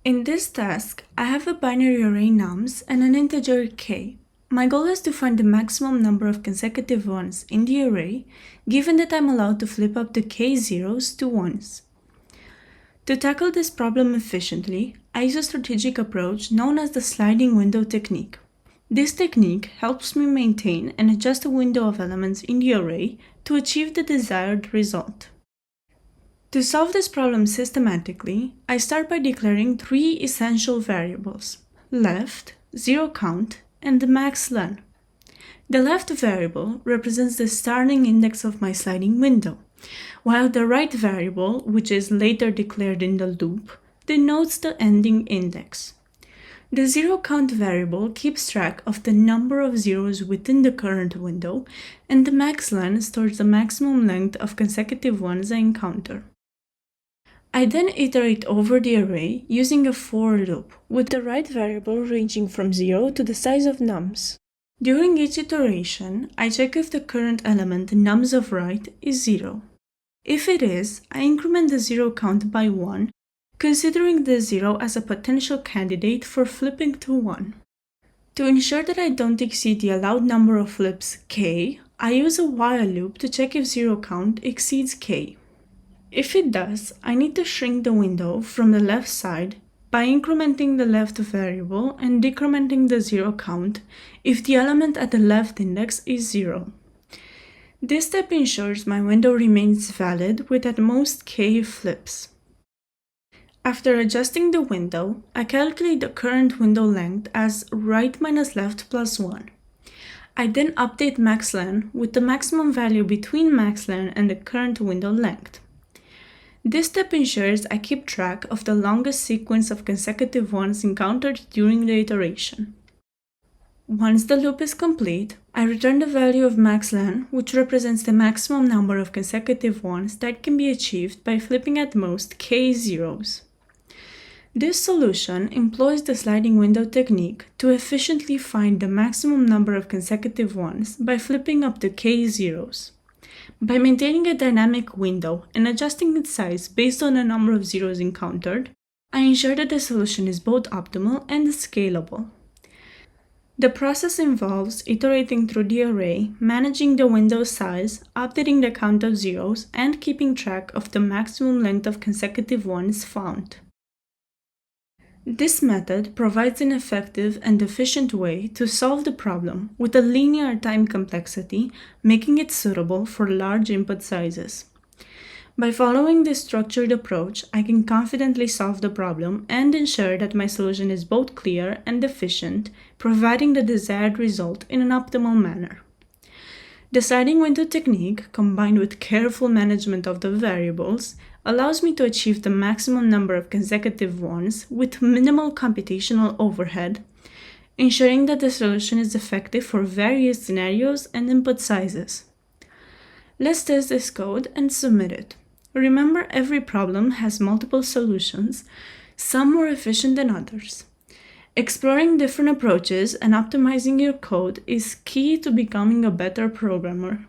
In this task, I have a binary array nums and an integer k. My goal is to find the maximum number of consecutive ones in the array, given that I'm allowed to flip up the k zeros to ones. To tackle this problem efficiently, I use a strategic approach known as the sliding window technique. This technique helps me maintain and adjust the window of elements in the array to achieve the desired result. To solve this problem systematically, I start by declaring three essential variables: left, zero count, and the max len. The left variable represents the starting index of my sliding window, while the right variable, which is later declared in the loop, denotes the ending index. The zero count variable keeps track of the number of zeros within the current window, and the max len stores the maximum length of consecutive ones I encounter. I then iterate over the array using a for loop, with the right variable ranging from 0 to the size of nums. During each iteration, I check if the current element nums of right is 0. If it is, I increment the zero count by 1, considering the 0 as a potential candidate for flipping to 1. To ensure that I don't exceed the allowed number of flips k, I use a while loop to check if zero count exceeds k. If it does, I need to shrink the window from the left side by incrementing the left variable and decrementing the zero count if the element at the left index is 0. This step ensures my window remains valid with at most k flips. After adjusting the window, I calculate the current window length as right minus left plus 1. I then update max len with the maximum value between max len and the current window length. This step ensures I keep track of the longest sequence of consecutive ones encountered during the iteration. Once the loop is complete, I return the value of max len, which represents the maximum number of consecutive ones that can be achieved by flipping at most k zeros. This solution employs the sliding window technique to efficiently find the maximum number of consecutive ones by flipping up to k zeros. By maintaining a dynamic window and adjusting its size based on the number of zeros encountered, I ensure that the solution is both optimal and scalable. The process involves iterating through the array, managing the window size, updating the count of zeros, and keeping track of the maximum length of consecutive ones found. This method provides an effective and efficient way to solve the problem with a linear time complexity, making it suitable for large input sizes. By following this structured approach, I can confidently solve the problem and ensure that my solution is both clear and efficient, providing the desired result in an optimal manner. The sliding window technique, combined with careful management of the variables, allows me to achieve the maximum number of consecutive ones with minimal computational overhead, ensuring that the solution is effective for various scenarios and input sizes. Let's test this code and submit it. Remember, every problem has multiple solutions, some more efficient than others. Exploring different approaches and optimizing your code is key to becoming a better programmer.